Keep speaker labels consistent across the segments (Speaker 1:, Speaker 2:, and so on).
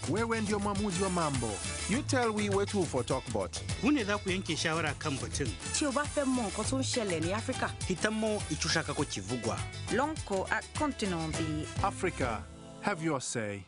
Speaker 1: Wewe ndio mwamuzi wa mambo. You tell we where to for talk about.
Speaker 2: Mune za ku yanke shawara kan batun.
Speaker 3: Tí o bá fẹ́ mọ̀ nǹkan tó ń ṣẹlẹ̀ ní Áfíríkà.
Speaker 2: Hitammo ichushaka ko chivugwa.
Speaker 3: Lonko at continent the
Speaker 1: Africa, have your say.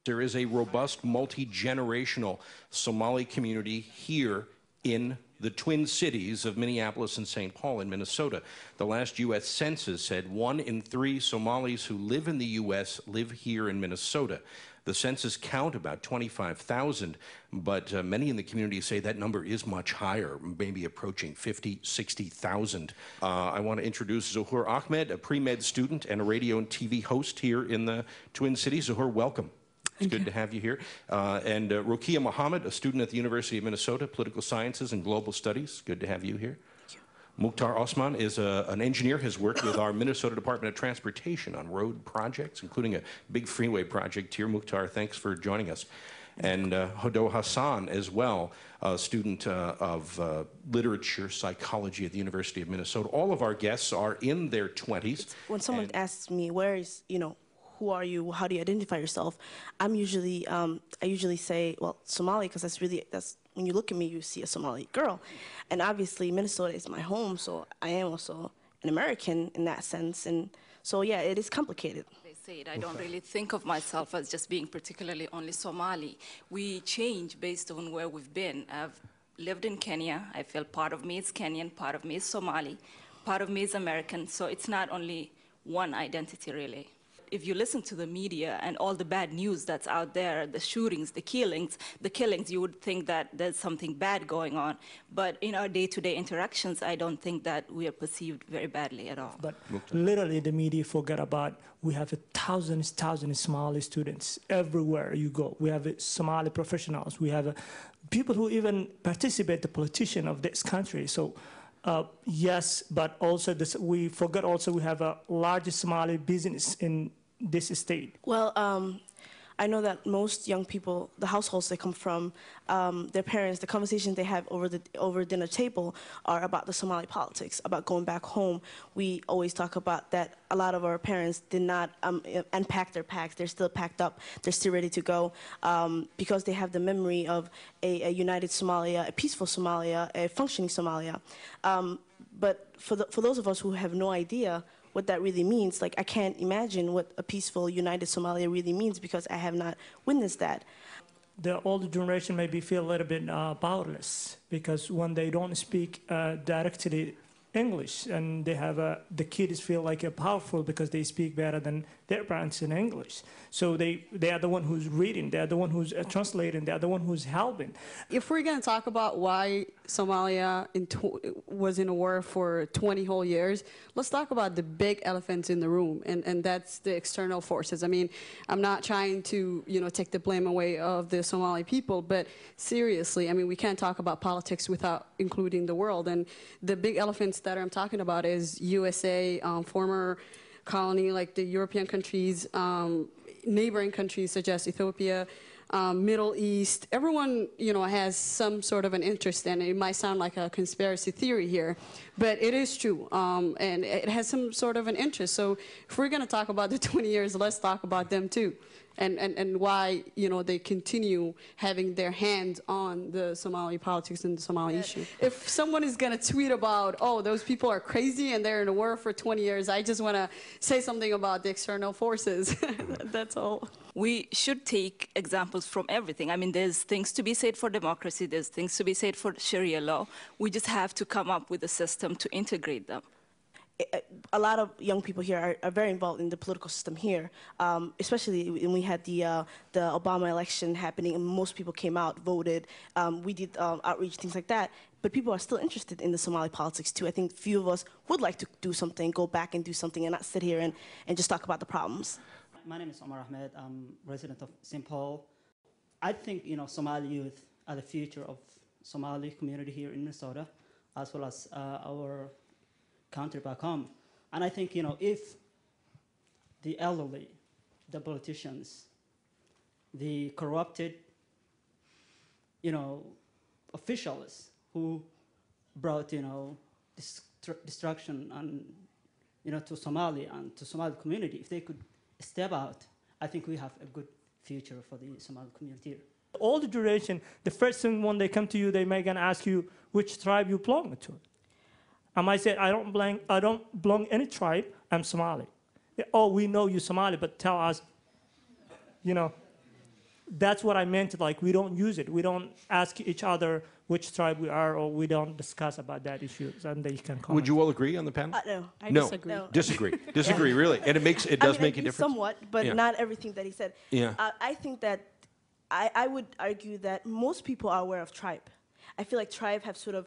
Speaker 4: There is a robust, multi-generational Somali community here in the Twin Cities of Minneapolis and St. Paul in Minnesota. The last U.S. Census said 1 in 3 Somalis who live in the U.S. live here in Minnesota. The census count about 25,000, but many in the community say that number is much higher, maybe approaching 50, 60,000. I want to introduce Zuhur Ahmed, a pre-med student and a radio and TV host here in the Twin Cities. Zuhur, welcome. It's good to have you here. And Rokia Mohammed, a student at the University of Minnesota, Political Sciences and Global Studies. Good to have you here. Mukhtar Osman is an engineer, has worked with our Minnesota Department of Transportation on road projects, including a big freeway project here. Mukhtar, thanks for joining us. And Hodo Hassan as well, a student of literature psychology at the University of Minnesota. All of our guests are in their 20s.
Speaker 5: When someone asks me, where is, who are you? How do you identify yourself? I usually say, well, Somali, because that's when you look at me, you see a Somali girl. And obviously, Minnesota is my home, so I am also an American in that sense. And so, yeah, it is complicated.
Speaker 6: They say it. I don't really think of myself as just being particularly only Somali. We change based on where we've been. I've lived in Kenya. I feel part of me is Kenyan, part of me is Somali, part of me is American. So it's not only one identity, really. If you listen to the media and all the bad news that's out there, the shootings, the killings, you would think that there's something bad going on. But in our day-to-day interactions, I don't think that we are perceived very badly at all.
Speaker 7: But literally the media forget about, we have thousands Somali students everywhere you go. We have Somali professionals. We have people who even participate, the politician of this country. So yes, but also we forget also we have a large Somali business in this state. Well,
Speaker 5: I know that most young people, the households they come from, their parents, the conversations they have over dinner table are about the Somali politics, about going back home. We always talk about that a lot of our parents did not unpack their packs. They're still packed up. They're still ready to go because they have the memory of a united Somalia, a peaceful Somalia, a functioning Somalia. But for those of us who have no idea what that really means, like I can't imagine what a peaceful, united Somalia really means because I have not witnessed that.
Speaker 7: The older generation maybe feel a little bit powerless because when they don't speak directly English and they have the kids feel like powerful because they speak better than their parents in English. So they are the one who's reading, they are the one who's translating, they are the one who's helping.
Speaker 8: If we're going to talk about why Somalia was in a war for 20 whole years, let's talk about the big elephants in the room, and that's the external forces. I mean, I'm not trying to take the blame away of the Somali people, but seriously, I mean, we can't talk about politics without including the world. And the big elephants that I'm talking about is USA, former colony like the European countries, neighboring countries such as Ethiopia, Middle East. Everyone, has some sort of an interest, and it might sound like a conspiracy theory here, but it is true, and it has some sort of an interest. So if we're going to talk about the 20 years, let's talk about them too, and why they continue having their hands on the Somali politics and the Somali issue. If someone is going to tweet about, oh, those people are crazy and they're in a war for 20 years, I just want to say something about the external forces. That's all.
Speaker 6: We should take examples from everything. I mean, there's things to be said for democracy, there's things to be said for Sharia law. We just have to come up with a system to integrate them.
Speaker 5: A lot of young people here are very involved in the political system here, especially when we had the Obama election happening and most people came out, voted. We did outreach, things like that. But people are still interested in the Somali politics too. I think few of us would like to do something, go back and do something and not sit here and just talk about the problems.
Speaker 9: My name is Omar Ahmed. I'm resident of St. Paul. I think, Somali youth are the future of Somali community here in Minnesota, as well as our country back home. And I think, if the elderly, the politicians, the corrupted officials who brought, destruction and, to Somalia and to Somali community. If they could step out, I think we have a good future for the Somali community here.
Speaker 7: All the duration, the first thing when they come to you, they may gonna ask you which tribe you belong to. I might say, I don't belong any tribe, I'm Somali. Oh, we know you're Somali, but tell us, that's what I meant, like we don't use it. We don't ask each other which tribe we are, or we don't discuss about that issue, and they can comment.
Speaker 4: Would you all agree on the panel?
Speaker 5: No.
Speaker 8: I disagree.
Speaker 5: No.
Speaker 4: Disagree, really. And it does make a difference.
Speaker 5: Somewhat, but
Speaker 4: Yeah.
Speaker 5: not everything that he said.
Speaker 4: Yeah.
Speaker 5: I think that I would argue that most people are aware of tribe. I feel like tribe have sort of,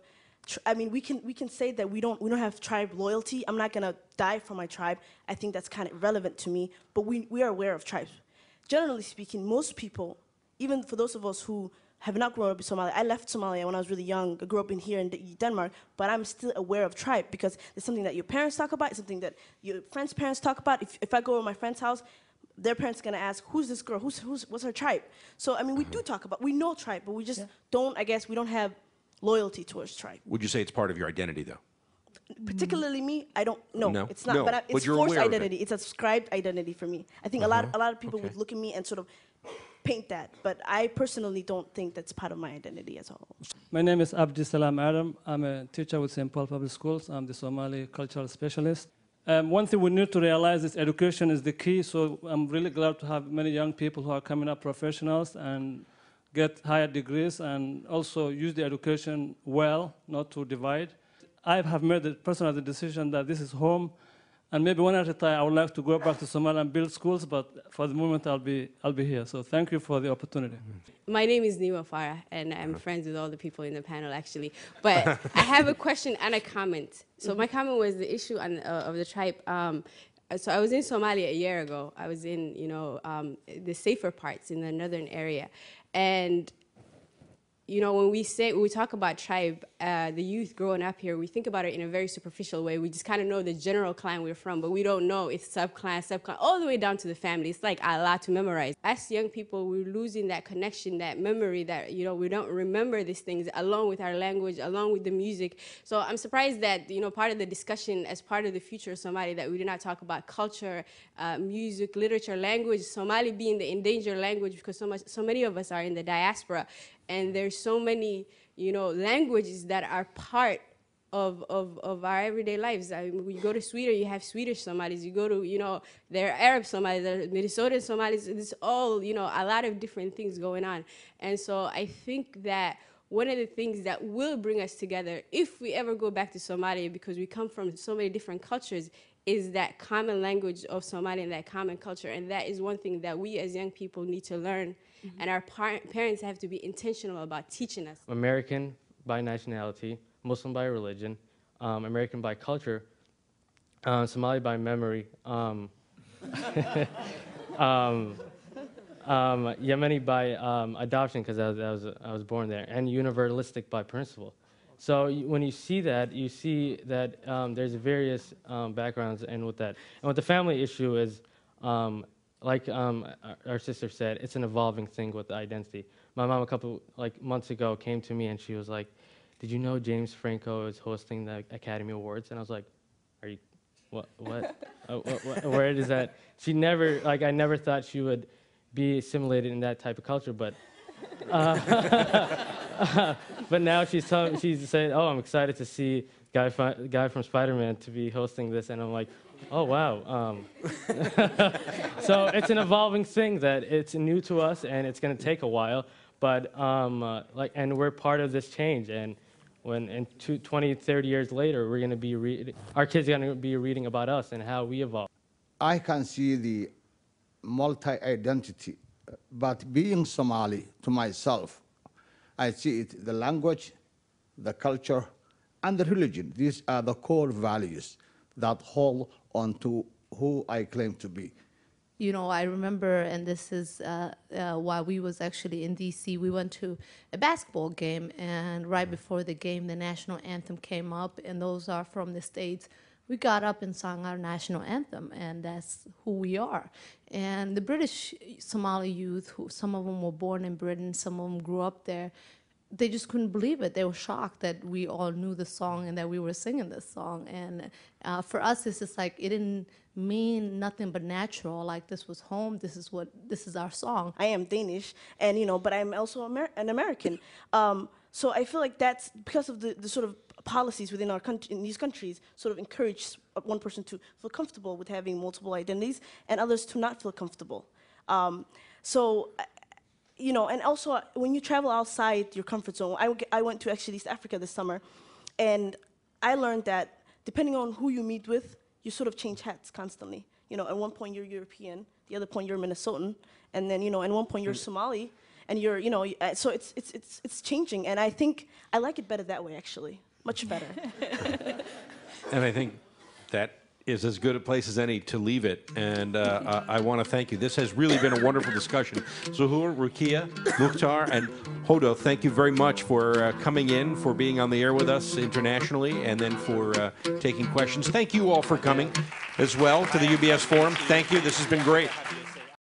Speaker 5: we can say that we don't have tribe loyalty. I'm not gonna die for my tribe. I think that's kind of irrelevant to me. But we are aware of tribes. Generally speaking, most people, even for those of us who have not grown up in Somalia, I left Somalia when I was really young. I grew up here in Denmark, but I'm still aware of tribe because it's something that your parents talk about. It's something that your friends' parents talk about. If I go to my friend's house, their parents are gonna ask, "Who's this girl? What's her tribe?" So we do talk about. We know tribe, but we just don't. I guess we don't have loyalty towards tribe.
Speaker 4: Would you say it's part of your identity, though?
Speaker 5: Particularly me, I don't. No, it's not.
Speaker 4: No,
Speaker 5: but it's
Speaker 4: you're
Speaker 5: forced
Speaker 4: aware of it.
Speaker 5: identity. It's ascribed identity for me. I think a lot of people would look at me and sort of paint that, but I personally don't think that's part of my identity as a whole.
Speaker 10: My name is Abdi Salam Adam. I'm a teacher with St. Paul Public Schools. I'm the Somali cultural specialist. One thing we need to realize is education is the key, so I'm really glad to have many young people who are coming up professionals and get higher degrees and also use the education well, not to divide. I have made the personal decision that this is home, and maybe one at a time I would like to go back to Somalia and build schools, but for the moment I'll be here. So thank you for the opportunity.
Speaker 11: My name is Nima Farah, and I'm friends with all the people in the panel, actually. But I have a question and a comment. So my comment was the issue of the tribe. So I was in Somalia a year ago. I was in, the safer parts in the northern area. And when we talk about tribe, the youth growing up here, we think about it in a very superficial way. We just kind of know the general clan we're from, but we don't know it's subclan, all the way down to the family. It's like a lot to memorize. As young people, we're losing that connection, that memory that, we don't remember these things along with our language, along with the music. So I'm surprised that, part of the discussion as part of the future of Somali, that we did not talk about culture, music, literature, language, Somali being the endangered language because so many of us are in the diaspora. And there's so many, languages that are part of our everyday lives. When you go to Sweden, you have Swedish Somalis. You go to, there are Arab Somalis, there are Minnesotan Somalis. It's all, a lot of different things going on. And so I think that one of the things that will bring us together, if we ever go back to Somalia, because we come from so many different cultures, is that common language of Somali and that common culture. And that is one thing that we as young people need to learn. And our parents have to be intentional about teaching us.
Speaker 12: American by nationality, Muslim by religion, American by culture, Somali by memory, Yemeni by adoption because I was born there, and universalistic by principle. So when you see that there's various backgrounds, and with that, and with the family issue is, like our sister said, it's an evolving thing with the identity. My mom a couple months ago came to me and she was like, "Did you know James Franco is hosting the Academy Awards?" And I was like, "Are you, what? Where is that?" She never, I never thought she would be assimilated in that type of culture, but. But now she's saying, "Oh, I'm excited to see guy from Spider-Man to be hosting this," and I'm like, "Oh wow!" So it's an evolving thing that it's new to us, and it's going to take a while. But and we're part of this change. And when in 20, 30 years later, we're going to be our kids are going to be reading about us and how we evolve.
Speaker 13: I can see the multi-identity, but being Somali to myself, I see it, the language, the culture, and the religion. These are the core values that hold on to who I claim to be.
Speaker 14: I remember, and this is while we was actually in D.C., we went to a basketball game, and right before the game, the national anthem came up, and those are from the States. We got up and sang our national anthem, and that's who we are. And the British Somali youth, some of them were born in Britain, some of them grew up there, they just couldn't believe it. They were shocked that we all knew the song and that we were singing this song. And for us, it's just like, it didn't mean nothing but natural. Like, this was home. This is our song.
Speaker 5: I am Danish, and but I'm also an American. So I feel like that's because of the sort of policies within our country, in these countries, sort of encourage one person to feel comfortable with having multiple identities and others to not feel comfortable. And also when you travel outside your comfort zone, I went to actually East Africa this summer, and I learned that depending on who you meet with, you sort of change hats constantly. At one point you're European, the other point you're Minnesotan, and then at one point you're Somali, and you're so it's changing, and I think I like it better that way, actually, much better.
Speaker 4: And I think that is as good a place as any to leave it. And I want to thank you. This has really been a wonderful discussion. Zuhur, Rukia, Mukhtar, and Hodo, thank you very much for coming in, for being on the air with us internationally, and then for taking questions. Thank you all for coming as well to the UBS Forum. Thank you. This has been great.